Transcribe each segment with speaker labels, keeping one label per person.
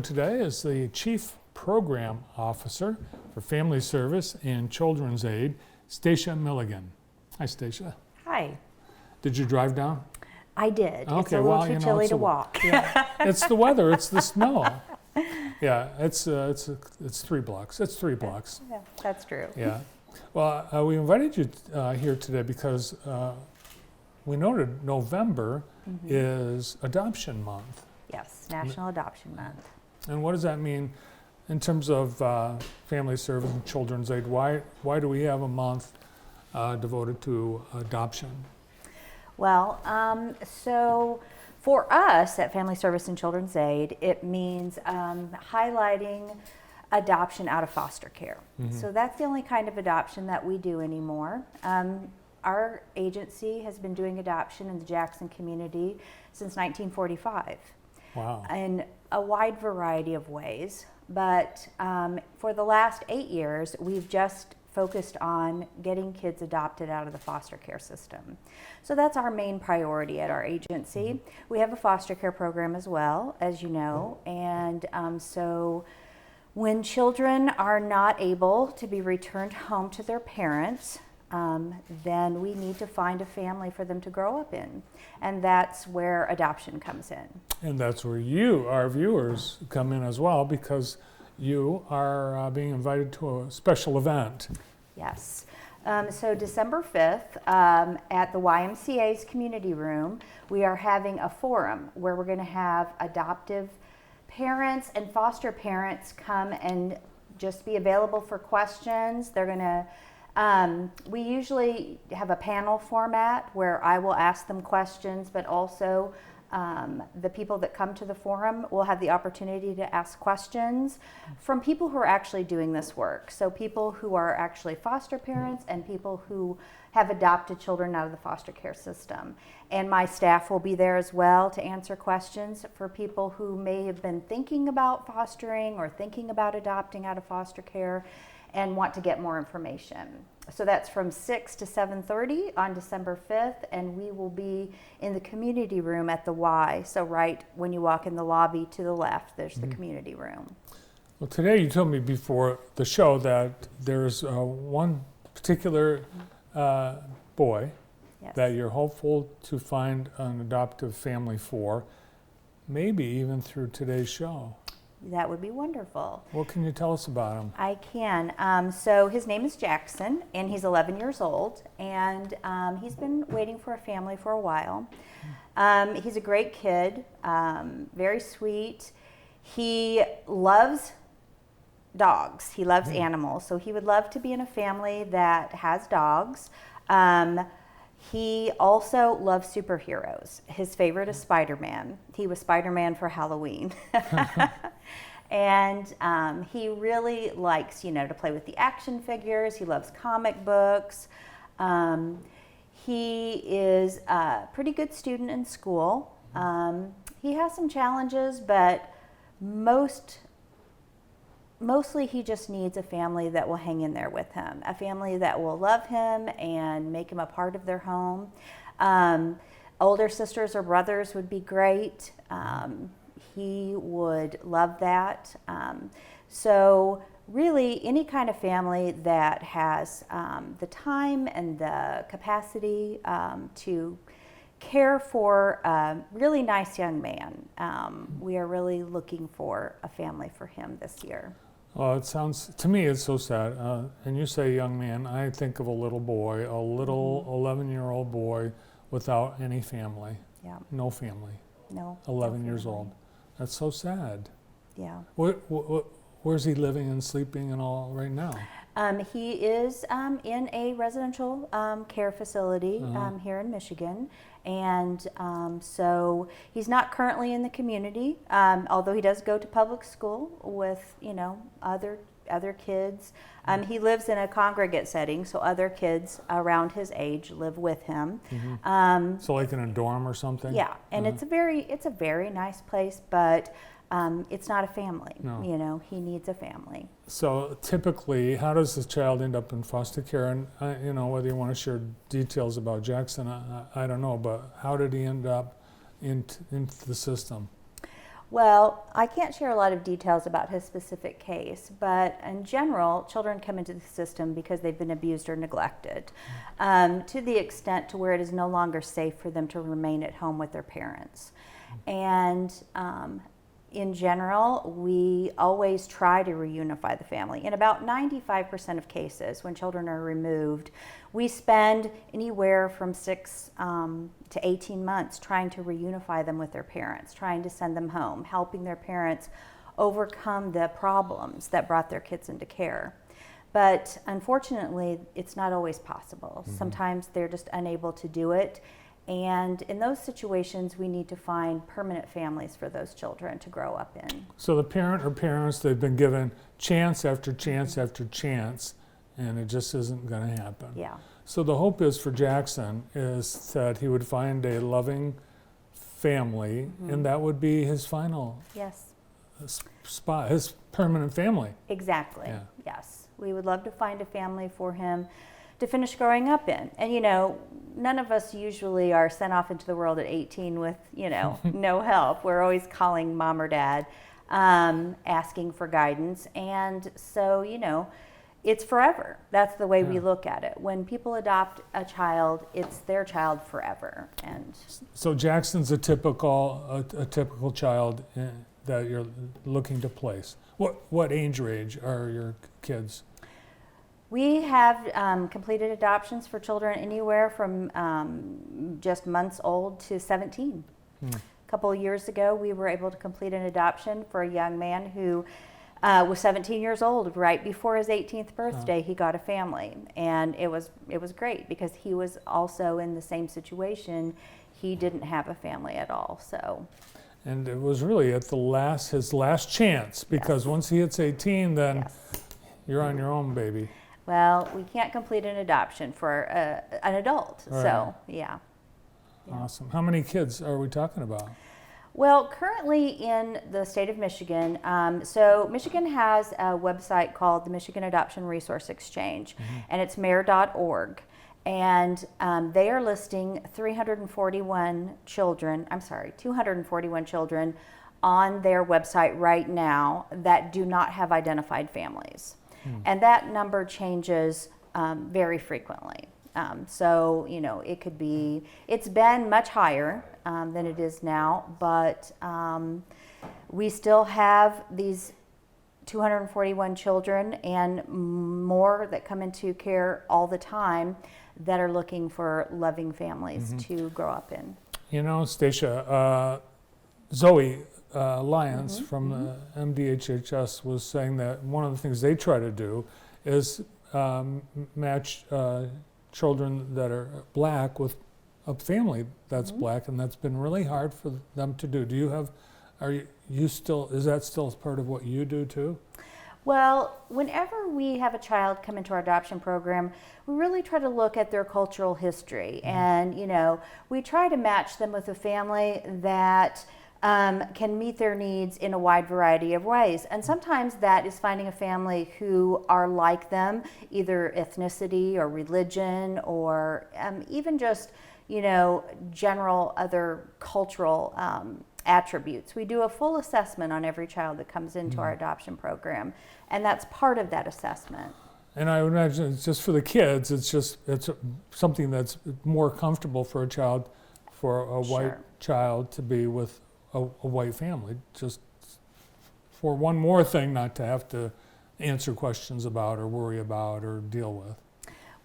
Speaker 1: Today is the Chief Program Officer for Family Service and Children's Aid, Stacia Milligan. Hi, Stacia.
Speaker 2: Hi.
Speaker 1: Did you drive down?
Speaker 2: I did.
Speaker 1: Okay,
Speaker 2: it's a little too chilly to walk.
Speaker 1: Yeah, it's the weather. It's the snow. Yeah, it's 3 blocks. It's 3 blocks.
Speaker 2: Yeah, that's true.
Speaker 1: Yeah. Well, we invited you here today because we noted November is Adoption Month.
Speaker 2: Yes, National Adoption Month.
Speaker 1: And what does that mean in terms of Family Service and Children's Aid? Why do we have a month devoted to adoption?
Speaker 2: Well, so for us at Family Service and Children's Aid, it means highlighting adoption out of foster care. So that's the only kind of adoption that we do anymore. Our agency has been doing adoption in the Jackson community since 1945.
Speaker 1: Wow.
Speaker 2: In a wide variety of ways. But for the last 8 years, we've just focused on getting kids adopted out of the foster care system. So that's our main priority at our agency. We have a foster care program as well, as you know, and so when children are not able to be returned home to their parents, then we need to find a family for them to grow up in. And that's where adoption comes in. And
Speaker 1: that's where you, our viewers, come in as well, because you are being invited to a special event.
Speaker 2: Yes. So December 5th, at the YMCA's community room, we are having a forum where we're going to have adoptive parents and foster parents come and just be available for questions. They're going to we usually have a panel format where I will ask them questions, but also the people that come to the forum will have the opportunity to ask questions from people who are actually doing this work. So people who are actually foster parents and people who have adopted children out of the foster care system. And my staff will be there as well to answer questions for people who may have been thinking about fostering or thinking about adopting out of foster care and want to get more information. So that's from 6 to 7:30 on December 5th, and we will be in the community room at the Y. So right when you walk in the lobby to the left, there's the community room.
Speaker 1: Well, today you told me before the show that there's one particular boy that you're hopeful to find an adoptive family for, maybe even through today's show.
Speaker 2: That would be wonderful.
Speaker 1: What can you tell us about him?
Speaker 2: I can. So his name is Jackson, and he's 11 years old, and he's been waiting for a family for a while. He's a great kid, very sweet. He loves dogs. He loves animals, so he would love to be in a family that has dogs. He also loves superheroes. His favorite is Spider-Man. He was Spider-Man for Halloween. And he really likes, to play with the action figures. He loves comic books. He is a pretty good student in school. He has some challenges, but mostly he just needs a family that will hang in there with him, a family that will love him and make him a part of their home. Older sisters or brothers would be great. He would love that. So really any kind of family that has the time and the capacity to care for a really nice young man. We are really looking for a family for him this year.
Speaker 1: Well, to me, it's so sad. And you say young man, I think of a little boy, a little 11-year-old boy without any family.
Speaker 2: Yeah.
Speaker 1: No family.
Speaker 2: No.
Speaker 1: 11 years old. That's so sad.
Speaker 2: Yeah.
Speaker 1: Where's he living and sleeping and all right now?
Speaker 2: He is in a residential care facility here in Michigan, and so he's not currently in the community, although he does go to public school with other kids. He lives in a congregate setting, so other kids around his age live with him.
Speaker 1: So like in a dorm or something?
Speaker 2: Yeah, and it's a very nice place, but it's not a family. No. He needs a family.
Speaker 1: So typically, how does this child end up in foster care? And whether you want to share details about Jackson, I don't know, but how did he end up into the system?
Speaker 2: Well, I can't share a lot of details about his specific case, but in general, children come into the system because they've been abused or neglected, to the extent to where it is no longer safe for them to remain at home with their parents. And in general, we always try to reunify the family. In about 95% of cases, when children are removed, we spend anywhere from 6 to 18 months trying to reunify them with their parents, trying to send them home, helping their parents overcome the problems that brought their kids into care. But unfortunately, it's not always possible. Sometimes they're just unable to do it. And in those situations, we need to find permanent families for those children to grow up in.
Speaker 1: So the parent or parents, they've been given chance after chance after chance, and it just isn't going to happen.
Speaker 2: Yeah.
Speaker 1: So the hope is for Jackson is that he would find a loving family, and that would be his final
Speaker 2: Yes.
Speaker 1: spot, his permanent family.
Speaker 2: Exactly.
Speaker 1: Yeah.
Speaker 2: Yes. We would love to find a family for him to finish growing up in. And you know, none of us usually are sent off into the world at 18 with, you know, no help. We're always calling mom or dad, asking for guidance. And so, you know, it's forever. That's the way we look at it. When people adopt a child, it's their child forever. And
Speaker 1: so Jackson's a typical child that you're looking to place. What age range are your kids?
Speaker 2: we have completed adoptions for children anywhere from just months old to 17. A couple of years ago, we were able to complete an adoption for a young man who was 17 years old. Right before his 18th birthday, he got a family, and it was great because he was also in the same situation. He didn't have a family at all, so.
Speaker 1: And it was really at his last chance, because once he hits 18, then you're on your own, baby.
Speaker 2: Well, we can't complete an adoption for an adult, so yeah.
Speaker 1: Awesome. How many kids are we talking about?
Speaker 2: Well, currently in the state of Michigan, so Michigan has a website called the Michigan Adoption Resource Exchange, and it's mayor.org. And they are listing 241 children on their website right now that do not have identified families. And that number changes very frequently. So, you know, it's been much higher than it is now, but we still have these 241 children and more that come into care all the time that are looking for loving families to grow up in. You know,
Speaker 1: Stacia, Zoe Lyons from the MDHHS was saying that one of the things they try to do is match children that are black with a family that's black, and that's been really hard for them to do. Is that still part of what you do too?
Speaker 2: Well, whenever we have a child come into our adoption program, we really try to look at their cultural history, and you know, we try to match them with a family that can meet their needs in a wide variety of ways. And sometimes that is finding a family who are like them, either ethnicity or religion, or even just, you know, general other cultural attributes. We do a full assessment on every child that comes into our adoption program, and that's part of that assessment.
Speaker 1: And I would imagine it's just for the kids, it's something that's more comfortable for a child, for a white child to be with a white family, just for one more thing not to have to answer questions about or worry about or deal with.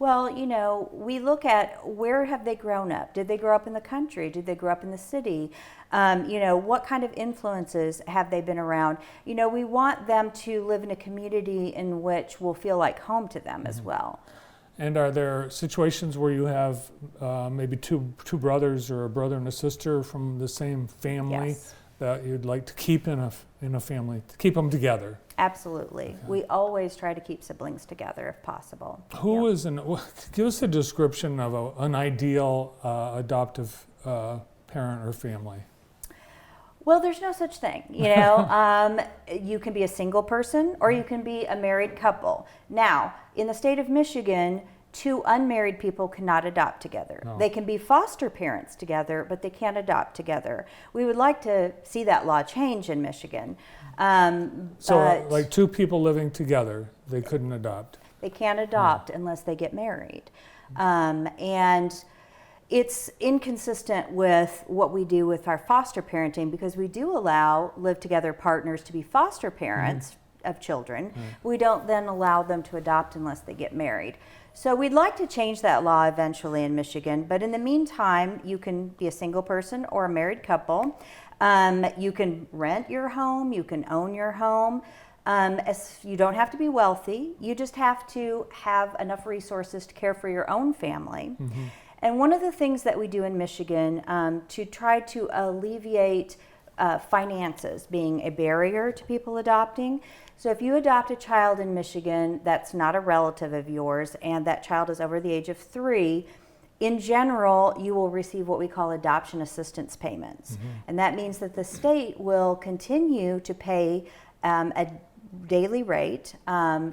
Speaker 2: Well, you know, we look at where have they grown up? Did they grow up in the country? Did they grow up in the city? You know, what kind of influences have they been around? You know, we want them to live in a community in which will feel like home to them as well.
Speaker 1: And are there situations where you have maybe two brothers or a brother and a sister from the same family that you'd like to keep in a family, to keep them together?
Speaker 2: Absolutely. Okay. We always try to keep siblings together if possible.
Speaker 1: Give us a description of an ideal adoptive parent or family.
Speaker 2: Well, there's no such thing, you know. You can be a single person or you can be a married couple. Now, in the state of Michigan, two unmarried people cannot adopt together.
Speaker 1: No.
Speaker 2: They can be foster parents together, but they can't adopt together. We would like to see that law change in Michigan.
Speaker 1: So like two people living together, they couldn't adopt.
Speaker 2: They can't adopt unless they get married. And it's inconsistent with what we do with our foster parenting, because we do allow live together partners to be foster parents of children. We don't then allow them to adopt unless they get married. So we'd like to change that law eventually in Michigan, but in the meantime, you can be a single person or a married couple. You can rent your home, you can own your home. You don't have to be wealthy, you just have to have enough resources to care for your own family. And one of the things that we do in Michigan to try to alleviate finances being a barrier to people adopting. So if you adopt a child in Michigan that's not a relative of yours and that child is over the age of 3, in general, you will receive what we call adoption assistance payments. And that means that the state will continue to pay a daily rate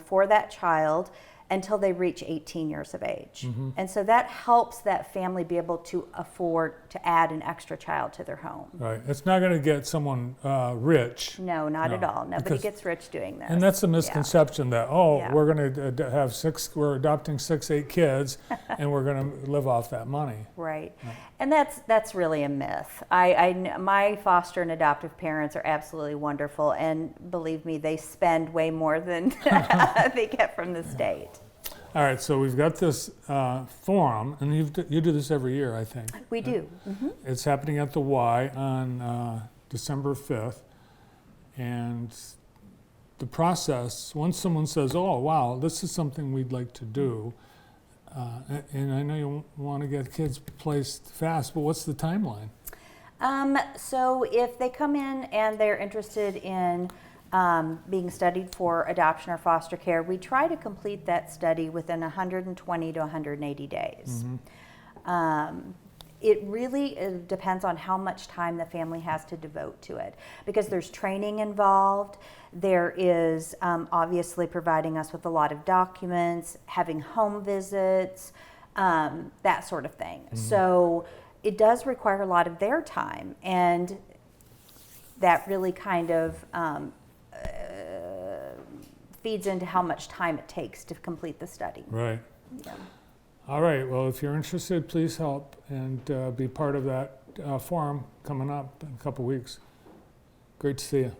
Speaker 2: for that child until they reach 18 years of age. And so that helps that family be able to afford to add an extra child to their home.
Speaker 1: Right. It's not going to get someone rich.
Speaker 2: No, not at all. Nobody
Speaker 1: Because-
Speaker 2: gets rich doing this.
Speaker 1: And that's a misconception that,
Speaker 2: Yeah.
Speaker 1: we're going to have we're adopting 8 kids and we're going to live off that money.
Speaker 2: Right. And that's really a myth. My foster and adoptive parents are absolutely wonderful, and believe me, they spend way more than they get from the state.
Speaker 1: All right, so we've got this forum, and you do this every year, I think.
Speaker 2: We do.
Speaker 1: It's happening at the Y on December 5th, and the process, once someone says, oh, wow, this is something we'd like to do, and I know you want to get kids placed fast, but what's the timeline?
Speaker 2: So if they come in and they're interested in being studied for adoption or foster care, we try to complete that study within 120 to 180 days. It really depends on how much time the family has to devote to it, because there's training involved. There is obviously providing us with a lot of documents, having home visits, that sort of thing. So it does require a lot of their time, and that really kind of feeds into how much time it takes to complete the study.
Speaker 1: Right.
Speaker 2: Yeah.
Speaker 1: All right, well, if you're interested, please help and be part of that forum coming up in a couple weeks. Great to see you.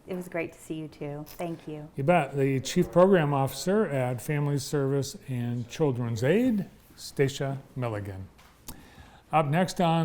Speaker 2: It was great to see you too. Thank you.
Speaker 1: You bet. The Chief Program Officer at Family Service and Children's Aid, Stacia Milligan. Up next on